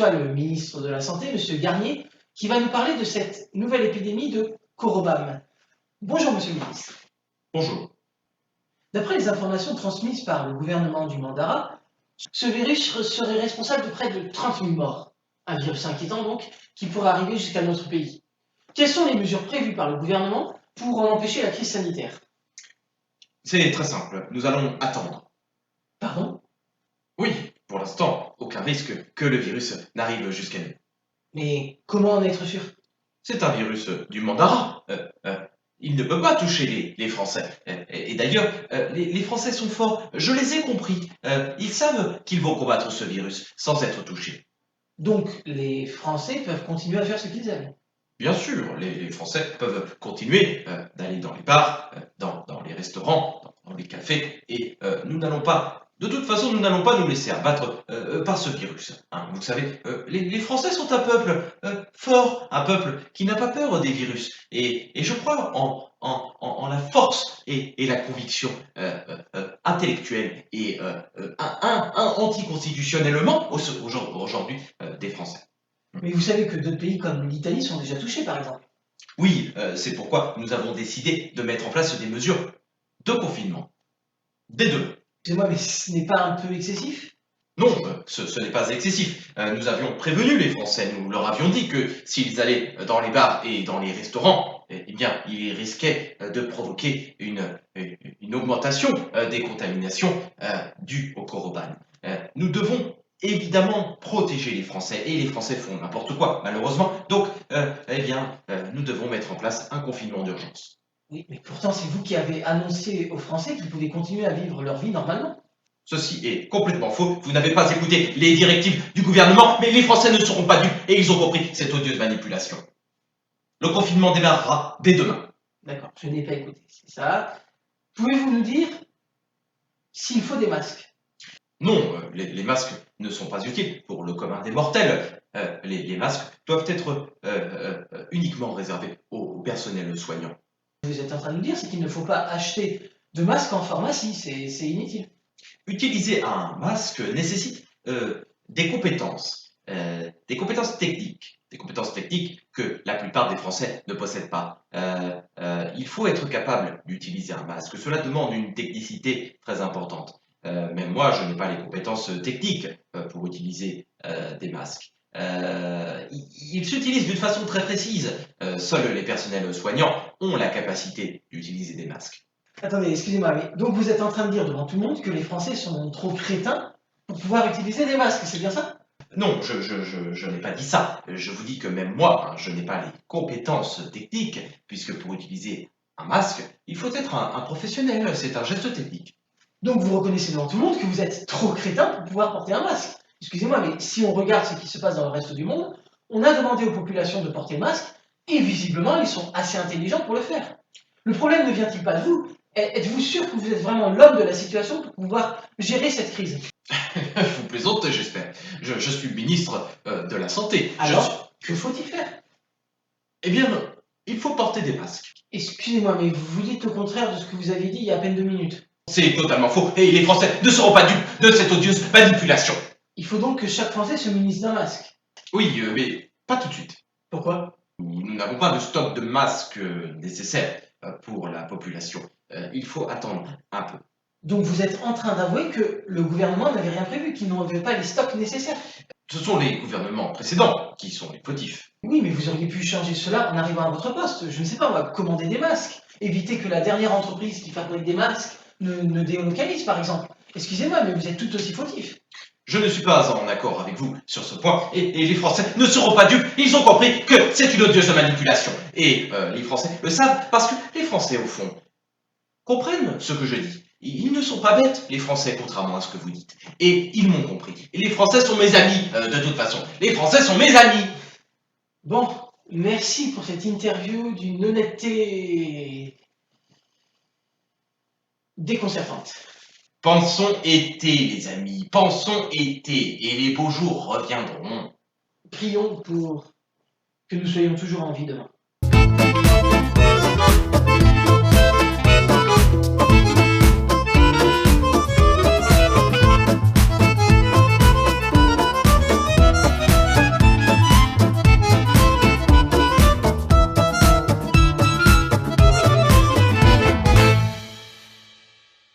reçoit le ministre de la Santé, M. Garnier, qui va nous parler de cette nouvelle épidémie de Corobam. Bonjour, Monsieur le ministre. Bonjour. D'après les informations transmises par le gouvernement du Mandara, ce virus serait responsable de près de 30 000 morts. Un virus inquiétant donc, qui pourrait arriver jusqu'à notre pays. Quelles sont les mesures prévues par le gouvernement pour en empêcher la crise sanitaire? C'est très simple, nous allons attendre. Pardon? Oui, pour l'instant, aucun risque que le virus n'arrive jusqu'à nous. Mais comment en être sûr? C'est un virus du Mandara. Il ne peut pas toucher les Français. Et d'ailleurs, les Français sont forts, je les ai compris. Ils savent qu'ils vont combattre ce virus sans être touchés. Donc les Français peuvent continuer à faire ce qu'ils aiment. Bien sûr, les Français peuvent continuer d'aller dans les bars, dans les restaurants, dans les cafés, et nous n'allons pas, de toute façon, nous n'allons pas nous laisser abattre par ce virus. Hein. Vous savez, les Français sont un peuple fort, un peuple qui n'a pas peur des virus, et je crois en la force et la conviction intellectuelle et anticonstitutionnellement aujourd'hui des Français. Mais vous savez que d'autres pays comme l'Italie sont déjà touchés, par exemple. Oui, c'est pourquoi nous avons décidé de mettre en place des mesures de confinement. Dès demain. Excusez-moi, mais ce n'est pas un peu excessif? Non, ce n'est pas excessif. Nous avions prévenu les Français, nous leur avions dit que s'ils allaient dans les bars et dans les restaurants, eh bien, ils risquaient de provoquer une augmentation des contaminations dues au Corobane. Nous devons évidemment protéger les Français, et les Français font n'importe quoi, malheureusement. Donc, nous devons mettre en place un confinement d'urgence. Oui, mais pourtant c'est vous qui avez annoncé aux Français qu'ils pouvaient continuer à vivre leur vie normalement. Ceci est complètement faux. Vous n'avez pas écouté les directives du gouvernement, mais les Français ne seront pas dupes et ils ont compris cette odieuse manipulation. Le confinement démarrera dès demain. D'accord, je n'ai pas écouté, c'est ça. Pouvez-vous nous dire s'il faut des masques? Non, les masques ne sont pas utiles pour le commun des mortels. Les masques doivent être uniquement réservés au personnel soignant. Vous êtes en train de nous dire, c'est qu'il ne faut pas acheter de masques en pharmacie, c'est inutile. Utiliser un masque nécessite des compétences techniques que la plupart des Français ne possèdent pas. Il faut être capable d'utiliser un masque. Cela demande une technicité très importante. Même moi, je n'ai pas les compétences techniques pour utiliser des masques. Ils s'utilisent d'une façon très précise. Seuls les personnels soignants ont la capacité d'utiliser des masques. Attendez, excusez-moi, mais donc vous êtes en train de dire devant tout le monde que les Français sont trop crétins pour pouvoir utiliser des masques, c'est bien ça? Non, je n'ai pas dit ça. Je vous dis que même moi, je n'ai pas les compétences techniques, puisque pour utiliser un masque, il faut être un professionnel, c'est un geste technique. Donc vous reconnaissez devant tout le monde que vous êtes trop crétin pour pouvoir porter un masque. Excusez-moi, mais si on regarde ce qui se passe dans le reste du monde, on a demandé aux populations de porter le masque, et visiblement ils sont assez intelligents pour le faire. Le problème ne vient-il pas de vous? Êtes-vous sûr que vous êtes vraiment l'homme de la situation pour pouvoir gérer cette crise? Vous plaisantez, j'espère. Je suis ministre de la Santé. Alors, que faut-il faire? Eh bien, il faut porter des masques. Excusez-moi, mais vous dites au contraire de ce que vous aviez dit il y a à peine 2 minutes. C'est totalement faux, et les Français ne seront pas dupes de cette odieuse manipulation. Il faut donc que chaque Français se munisse d'un masque. Oui, mais pas tout de suite. Pourquoi? Nous n'avons pas de stock de masques nécessaires pour la population. Il faut attendre un peu. Donc vous êtes en train d'avouer que le gouvernement n'avait rien prévu, qu'il n'avait pas les stocks nécessaires. Ce sont les gouvernements précédents qui sont les fautifs. Oui, mais vous auriez pu changer cela en arrivant à votre poste. Je ne sais pas, moi, commander des masques. Éviter que la dernière entreprise qui fabrique des masques ne délocalise, par exemple. Excusez-moi, mais vous êtes tout aussi fautif. Je ne suis pas en accord avec vous sur ce point, et les Français ne seront pas dupes. Ils ont compris que c'est une odieuse manipulation. Et les Français le savent, parce que les Français, au fond, comprennent ce que je dis. Ils ne sont pas bêtes, les Français, contrairement à ce que vous dites. Et ils m'ont compris. Et les Français sont mes amis, de toute façon. Les Français sont mes amis. Bon, merci pour cette interview d'une honnêteté déconcertante. Pensons été, les amis, pensons été, et les beaux jours reviendront. Prions pour que nous soyons toujours en vie demain.